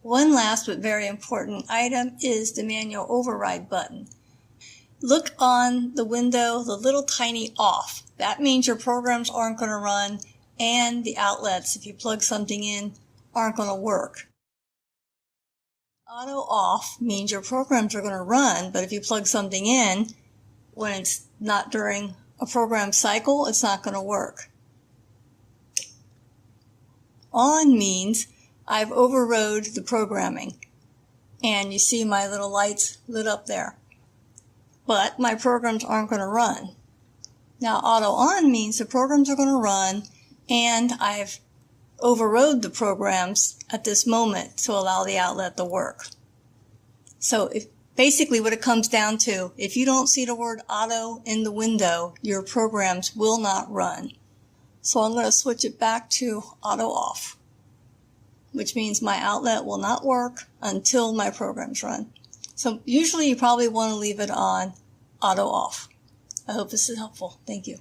One last but very important item is the manual override button. Look on the window, the little tiny off. That means your programs aren't going to run and the outlets, if you plug something in, aren't going to work. Auto off means your programs are going to run, but if you plug something in, when it's not during a program cycle, it's not going to work. On means I've overrode the programming, and you see my little lights lit up there. But my programs aren't going to run. Now auto on means the programs are going to run, and I've overrode the programs at this moment to allow the outlet to work. So basically what it comes down to, if you don't see the word auto in the window, your programs will not run. So I'm going to switch it back to auto off, which means my outlet will not work until my programs run. So usually you probably want to leave it on auto off. I hope this is helpful. Thank you.